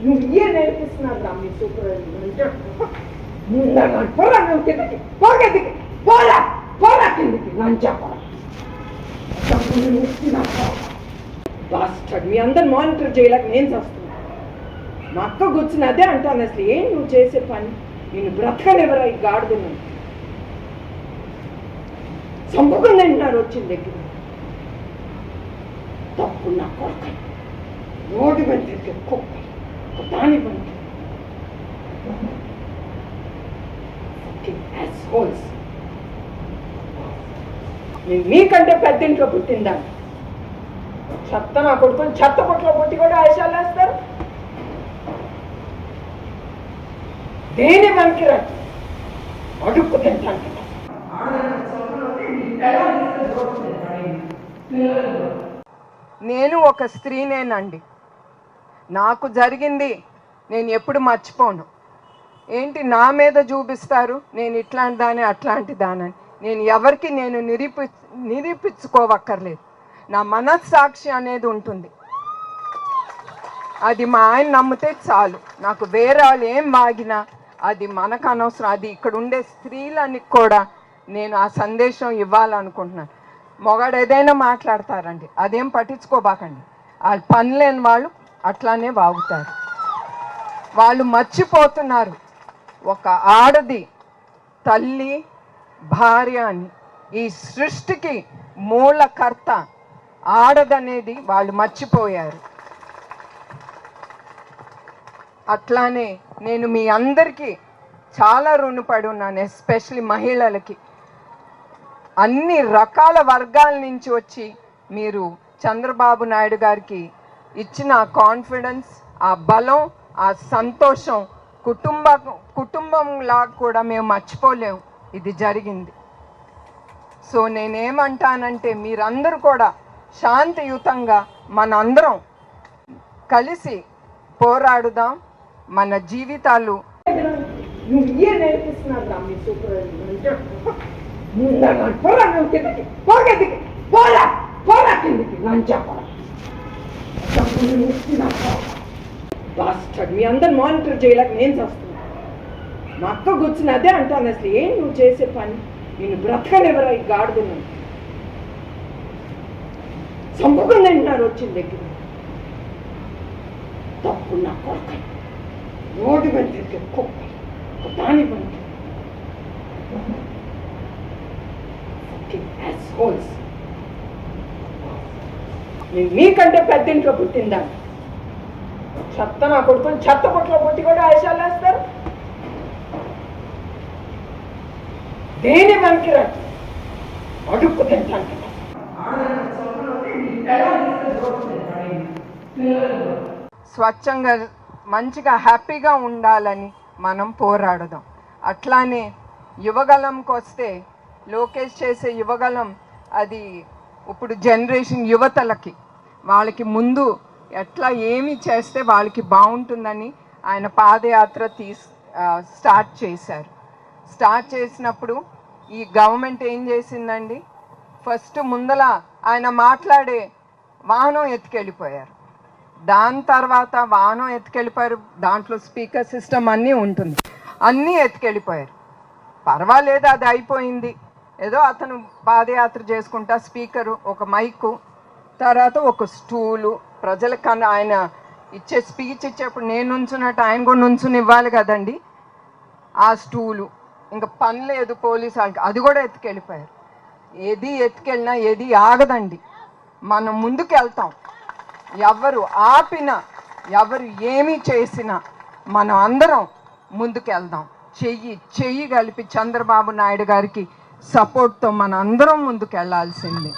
నువ్వు ఇయే నేర్పిస్తున్నారు మీ సూపర్వైజర్. ముందర పోరా, నువ్వు కిందకి పోగదికి పోరా, పోరా కిందకి లంచాపరా. మీ అందరు మానిటర్ చేయలేక నేను చేస్తున్నా. మా అక్క కూర్చుని అదే అంటాను, అసలు ఏం నువ్వు చేసే పని, నేను బ్రతకనివ్వరా ఈ గాడిదని. చంపుకుని తింటున్నారు వచ్చిన దగ్గర. తప్పు నా కొరక రోడ్డు మీద తిరిగే కుక్క దాని పని. నీకంటే పెద్దింట్లో పుట్టిందా? చెత్త నా కొడుకుని చెత్త పొట్లో పుట్టి కూడా ఆయుషాలు వేస్తారు. దేని మనకి రా అడుక్కు తింటాను. నేను ఒక స్త్రీనేనండి. నాకు జరిగింది నేను ఎప్పుడు మర్చిపోను. ఏంటి నా మీద చూపిస్తారు నేను ఇట్లాంటి దాని అట్లాంటి దానని. నేను ఎవరికి నేను నిరూపించుకోవక్కర్లేదు. నా మనస్సాక్షి అనేది ఉంటుంది. అది మా ఆయన నమ్మితే చాలు. నాకు వేరే వాళ్ళు ఏం వాగినా అది మనకు అనవసరం. అది ఇక్కడ ఉండే స్త్రీలనికి కూడా నేను ఆ సందేశం ఇవ్వాలనుకుంటున్నాను. మొగాడు ఏదైనా మాట్లాడతారండి, అదేం పట్టించుకోబాకండి. వాళ్ళు పనిలేని వాళ్ళు అట్లానే వాగుతారు. వాళ్ళు మర్చిపోతున్నారు ఒక ఆడది తల్లి భార్య అని. ఈ సృష్టికి మూలకర్త ఆడదనేది వాళ్ళు మర్చిపోయారు. అట్లానే నేను మీ అందరికీ చాలా రుణపడి ఉన్నాను. ఎస్పెషలీ మహిళలకి. అన్ని రకాల వర్గాల నుంచి వచ్చి మీరు చంద్రబాబు నాయుడు గారికి ఇచ్చిన ఆ కాన్ఫిడెన్స్, ఆ బలం, ఆ సంతోషం కుటుంబంలా కూడా మేము మర్చిపోలేము. ఇది జరిగింది. సో నేనేమంటానంటే మీరందరూ కూడా శాంతియుతంగా మనందరం కలిసి పోరాడుదాం. మన జీవితాలు నువ్వు ఇయే నేర్పిస్తున్నారు మీ సూపర్వైజర్. ముందర పోరా, నువ్వు కిందకి పోగదికి పోరా, పోరా కిందకి లంచాపరా. మీ అందరు మానిటర్ చేయలేక నేను చేస్తున్నా. మా అక్క కూర్చుని అదే అంటాను, అసలు ఏం నువ్వు చేసే పని, నేను బ్రతకనివ్వరా ఈ గాడిదని. చంపుకుని తింటున్నారు వచ్చిన దగ్గర. తప్పు నా కొరక రోడ్డు మీద తిరిగే కుక్క దాని పని. నీకంటే పెద్దింట్లో పుట్టిందా? చెత్త నా కొడుకుని చెత్త పొట్లో పుట్టి కూడా ఆయుషాలు వేస్తారు. దేని మనకి రా అడుక్కు తింటాను. స్వచ్ఛంగా మంచిగా హ్యాపీగా ఉండాలని మనం పోరాడదాం. అట్లానే యువగలంకి వస్తే లోకేష్ చేసే యువగలం అది ఇప్పుడు జనరేషన్ యువతలకి వాళ్ళకి ముందు ఎట్లా ఏమి చేస్తే వాళ్ళకి బాగుంటుందని ఆయన పాదయాత్ర స్టార్ట్ చేశారు. స్టార్ట్ చేసినప్పుడు ఈ గవర్నమెంట్ ఏం చేసిందండి, ఫస్ట్ ముందల ఆయన మాట్లాడే వాహనం ఎత్తుకెళ్ళిపోయారు. దాని తర్వాత వాహనం ఎత్తుకెళ్ళిపోయారు, దాంట్లో స్పీకర్ సిస్టమ్ అన్నీ ఉంటుంది, అన్నీ ఎత్తుకెళ్ళిపోయారు. పర్వాలేదు, అది అయిపోయింది. ఏదో అతను పాదయాత్ర చేసుకుంటా స్పీకరు, ఒక మైకు, తర్వాత ఒక స్టూలు. ప్రజలకన్నా ఆయన ఇచ్చే స్పీచ్ ఇచ్చేప్పుడు నేను నుంచున్నట్టు ఆయన కూడా నుంచుని ఇవ్వాలి కదండి. ఆ స్టూలు ఇంకా పని లేదు పోలీసు వాళ్ళకి, అది కూడా ఎత్తుకెళ్ళిపోయారు. ఏది ఎత్తుకెళ్ళినా ఏది ఆగదండి. మనం ముందుకు వెళ్తాం. ఎవరు ఆపినా ఎవరు ఏమి చేసినా మనం అందరం ముందుకు వెళ్దాం. చెయ్యి కలిపి చంద్రబాబు నాయుడు గారికి సపోర్ట్తో మన అందరం ముందుకు వెళ్ళాల్సింది.